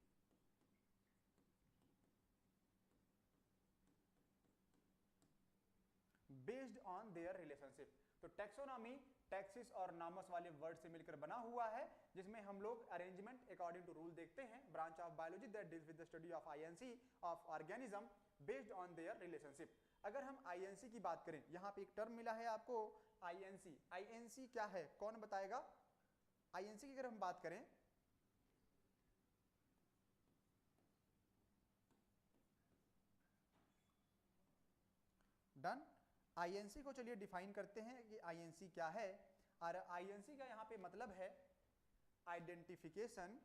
Based on their relationship. तो taxonomy taxis और nomos वाले word से मिलकर बना हुआ है, जिसमें हम लोग अरेंजमेंट अकॉर्डिंग टू रूल देखते हैं। Branch of biology that deals with the study of INC of organism based on their relationship. अगर हम आईएनसी की बात करें, यहां पे एक टर्म मिला है आपको आईएनसी। आईएनसी क्या है, कौन बताएगा? आईएनसी की अगर हम बात करें, डन। आईएनसी को चलिए डिफाइन करते हैं कि आईएनसी क्या है। और आईएनसी का यहां पे मतलब है identification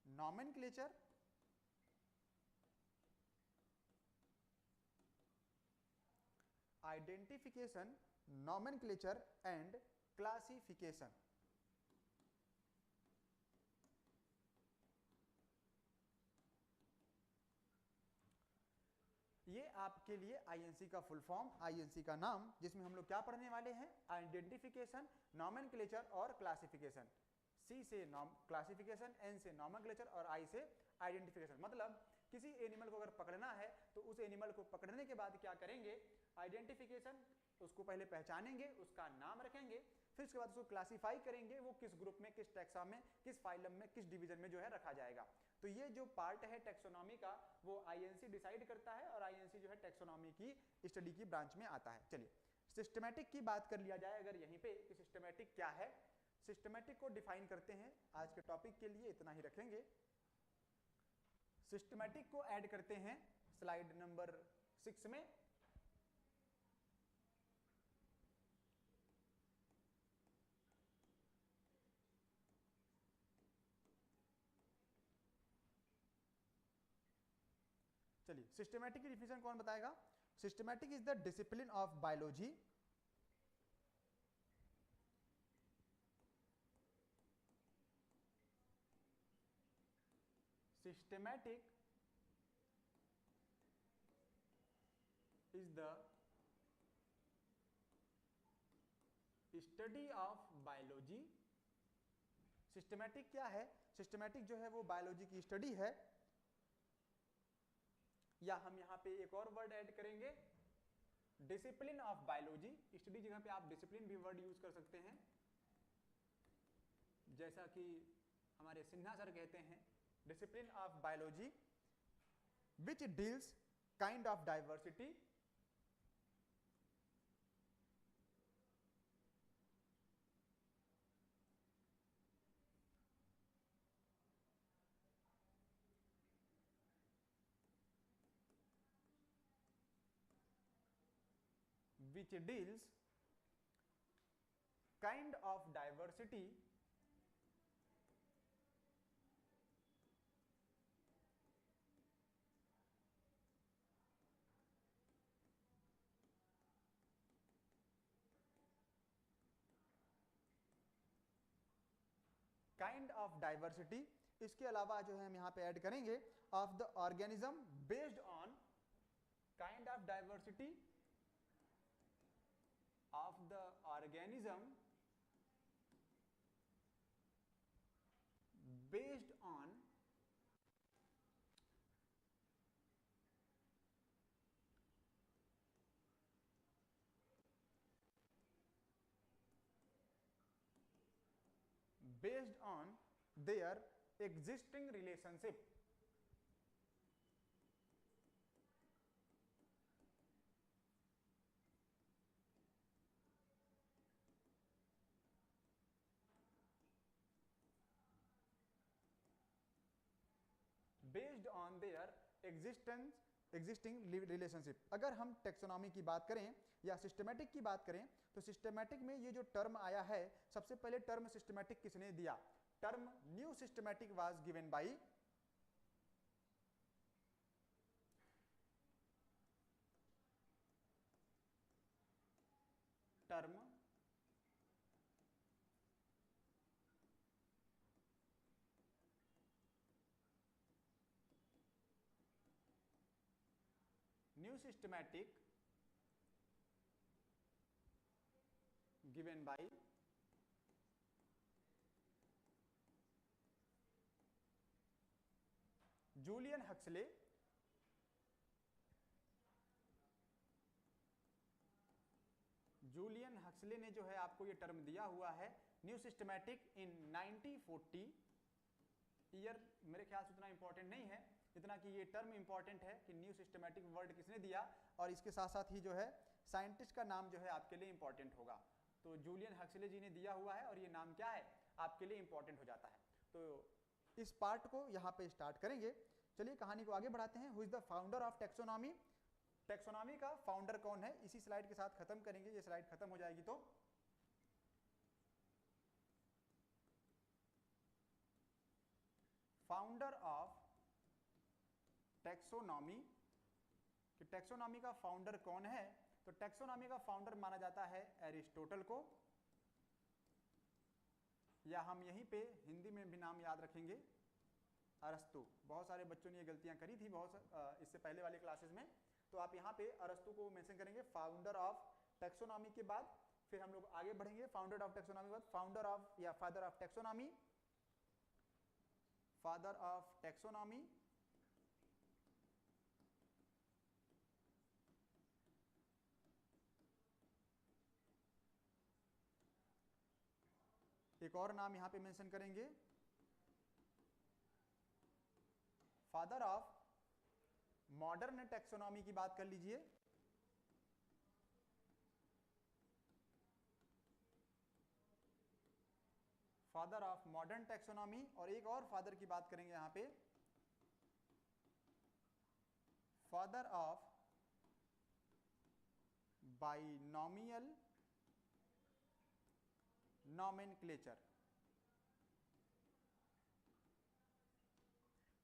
nomenclature identification nomenclature and classification. ये आपके लिए आईएनसी का फुल फॉर्म, आईएनसी का नाम, जिसमें हम लोग क्या पढ़ने वाले हैं? आइडेंटिफिकेशन, नॉमेनक्लेचर और क्लासिफिकेशन। सी से क्लासिफिकेशन, एन से नॉमेनक्लेचर और आई से आइडेंटिफिकेशन। मतलब किसी एनिमल को अगर पकड़ना है तो उस एनिमल को पकड़ने के बाद क्या करेंगे? आइडेंटिफिकेशन, उसको पहले पहचानेंगे, उसका नाम रखेंगे, फिर उसके बाद उसको क्लासिफाई करेंगे, वो किस ग्रुप में, किस टैक्सा में, किस फाइलम में, किस डिवीजन में जो है रखा जाएगा। तो ये जो पार्ट है टैक्सोनॉमी का, वो आईएनसी डिसाइड करता है और आईएनसी जो है टैक्सोनॉमी की स्टडी की ब्रांच में आता है। चलिए सिस्टमैटिक की बात कर लिया जाए अगर यहीं पे कि सिस्टमैटिक क्या है। सिस्टमैटिक को डिफाइन करते हैं, आज के टॉपिक के लिए इतना ही रखेंगे। सिस्टमैटिक को ऐड करते हैं स्लाइड नंबर 6 में। चलिए सिस्टमैटिक की डिफिनेशन कौन बताएगा? Systematic is the discipline of biology systematic is the study of biology. Systematic क्या है? सिस्टमैटिक जो है वो बायोलॉजी की स्टडी है, या हम यहाँ पे एक और वर्ड ऐड करेंगे, डिसिप्लिन ऑफ बायोलॉजी। स्टडी जगह पे आप डिसिप्लिन भी वर्ड यूज कर सकते हैं, जैसा कि हमारे सिन्हा सर कहते हैं, discipline of biology which deals kind of diversity which deals kind of diversity kind of diversity. इसके अलावा जो है हम यहाँ पे ऐड करेंगे of the organism based on kind of diversity of the organism based on their existing relationship। Based on their existing relationship. अगर हम टेक्सोनॉमी की बात करें या सिस्टमैटिक की बात करें, तो सिस्टमैटिक में ये जो टर्म आया है, सबसे पहले टर्म सिस्टमैटिक किसने दिया? Term new systematic was given by term new systematic given by Julian Huxley. Julian Huxley ने जो है आपको ये टर्म दिया हुआ है न्यू सिस्टमैटिक इन 1940 ईयर। मेरे ख्याल से उतना इंपॉर्टेंट नहीं है, इतना कि ये टर्म इंपॉर्टेंट है कि न्यू सिस्टमैटिक वर्ड किसने दिया, और इसके साथ साथ ही जो है साइंटिस्ट का नाम जो है आपके लिए इंपॉर्टेंट होगा। तो जूलियन हक्सले जी ने दिया हुआ है और ये नाम क्या है आपके लिए इंपॉर्टेंट हो जाता है। तो इस पार्ट को यहाँ पे स्टार्ट करेंगे। चलिए कहानी को आगे बढ़ाते हैं। Who is the founder of taxonomy? Taxonomy का फाउंडर कौन है? इसी स्लाइड के साथ खत्म करेंगे, ये स्लाइड खत्म हो जाएगी तो फाउंडर ऑफ टेक्सोनॉमी, कि टेक्सोनॉमी का फाउंडर कौन है? तो टेक्सोनॉमी का फाउंडर माना जाता है एरिस्टोटल को, या हम यहीं पे हिंदी में भी नाम याद रखेंगे अरस्तु। बहुत सारे बच्चों ने ये गलतियां करी थी इससे पहले वाले क्लासेस में, तो आप यहाँ पे अरस्तु को मेंशन करेंगे फाउंडर ऑफ टेक्सोनॉमी के बाद। फिर हम लोग आगे बढ़ेंगे, फाउंडर ऑफ टेक्सोनॉमी के बाद फाउंडर ऑफ या father of taxonomy, father of taxonomy, एक और नाम यहां पे मेंशन करेंगे फादर ऑफ मॉडर्न टेक्सोनॉमी की बात कर लीजिए, फादर ऑफ मॉडर्न टेक्सोनॉमी। और एक और फादर की बात करेंगे यहां पे, father of binomial nomenclature,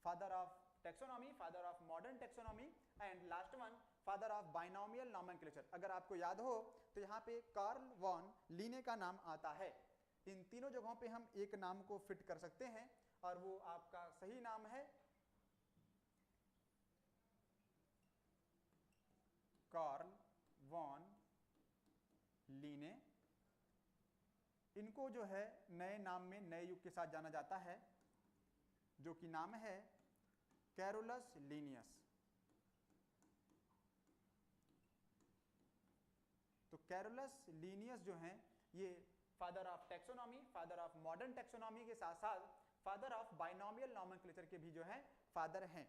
father of taxonomy, father of modern taxonomy, and last one father of binomial nomenclature. अगर आपको याद हो तो यहाँ पे कार्ल वॉन लीने का नाम आता है। इन तीनों जगहों पे हम एक नाम को फिट कर सकते हैं और वो आपका सही नाम है लीने, इनको जो है नए नाम में नए युग के साथ जाना जाता है, जो कि नाम है कैरोलस लीनियस। तो कैरोलस लीनियस जो हैं ये father of taxonomy, father of modern taxonomy के साथ साथ फादर ऑफ बाइनोमियल नॉमेनक्लेचर के भी जो है फादर हैं।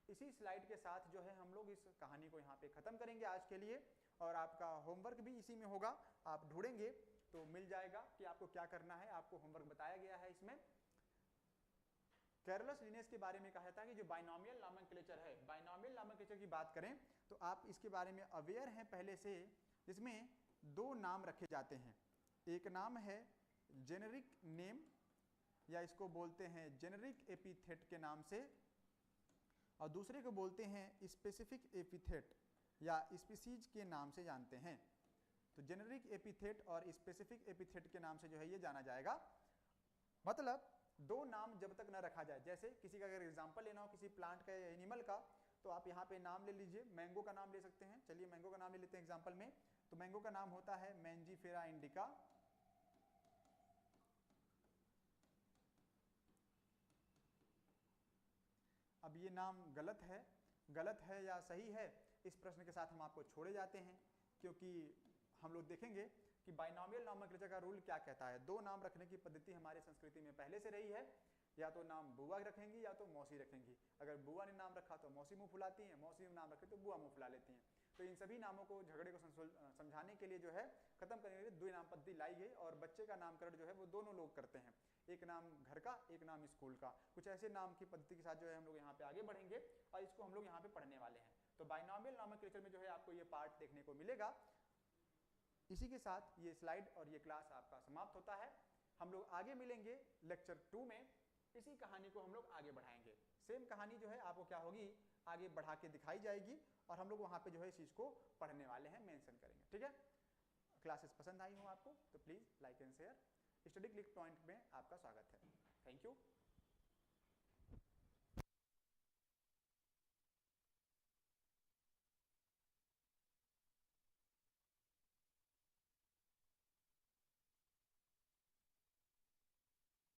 इसी स्लाइड के साथ जो है हम लोग इस कहानी को यहाँ पे खत्म करेंगे आज के लिए, और आपका होमवर्क भी इसी में होगा। आप ढूंढेंगे तो मिल जाएगा कि आपको क्या करना है, आपको होमवर्क बताया गया है इसमें। कैरोलस लीनियस के बारे में कहा जाता है कि जो बाइनोमियल नॉमेनक्लेचर है, बाइनोमियल नॉमेनक्लेचर की बात करें तो आप इसके बारे में अवेयर हैं पहले से, जिसमें दो नाम रखे जाते हैं। एक नाम है जेनेरिक नेम, या इसको बोलते हैं जेनेरिक एपिथेट के नाम से, और दूसरे को बोलते हैं स्पेसिफिक एपिथेट या स्पीसीज के नाम से जानते हैं। तो जेनेरिक एपिथेट और स्पेसिफिक एपिथेट के नाम से जो है ये जाना जाएगा। मतलब दो नाम जब तक न रखा जाए, जैसे किसी का अगर एग्जांपल लेना हो किसी प्लांट का या एनिमल का, तो आप यहाँ पे नाम ले लीजिए, मैंगो का नाम ले सकते हैं। चलिए मैंगो का नाम ले लेते हैं एग्जांपल में। तो मैंगो का नाम होता है मैंजीफेरा इंडिका। अब ये नाम गलत है या सही है, इस प्रश्न के साथ हम आपको छोड़े जाते हैं, क्योंकि हम लोग देखेंगे कि बाइनोमियल नॉमेनक्लेचर का रूल क्या कहता है। दो नाम रखने की पद्धति हमारे संस्कृति में पहले से रही है, या तो नाम बुआ रखेंगी या तो मौसी रखेंगी। अगर बुआ ने नाम रखा तो मौसी मुंह फुलाती हैं, मौसी ने नाम रखे तो बुआ मुंह फुला लेती हैं। तो इन सभी नामों को, झगड़े को समझाने के लिए जो है, खत्म करने के लिए दो नाम पद्धति लाई गई, और बच्चे का नामकरण जो है वो दोनों लोग करते हैं, एक नाम घर का, एक नाम स्कूल का। कुछ ऐसे नाम की पद्धति के साथ जो है हम लोग यहाँ पे आगे बढ़ेंगे, और इसको हम लोग यहाँ पे पढ़ने वाले हैं। तो बाइनोमियल नॉमेनक्लेचर में जो है आपको ये पार्ट देखने को मिलेगा। इसी के साथ ये स्लाइड और ये क्लास आपका समाप्त होता है। हम लोग आगे मिलेंगे लेक्चर 2 में, इसी कहानी को हम लोग आगे बढ़ाएंगे। सेम कहानी जो है आपको क्या होगी, आगे बढ़ा के दिखाई जाएगी, और हम लोग वहाँ पे जो है इस चीज़ को पढ़ने वाले हैं, मेंशन करेंगे। ठीक है, क्लासेस पसंद आई हो आपको तो please like and share. Study click point में आपका स्वागत है। Thank you.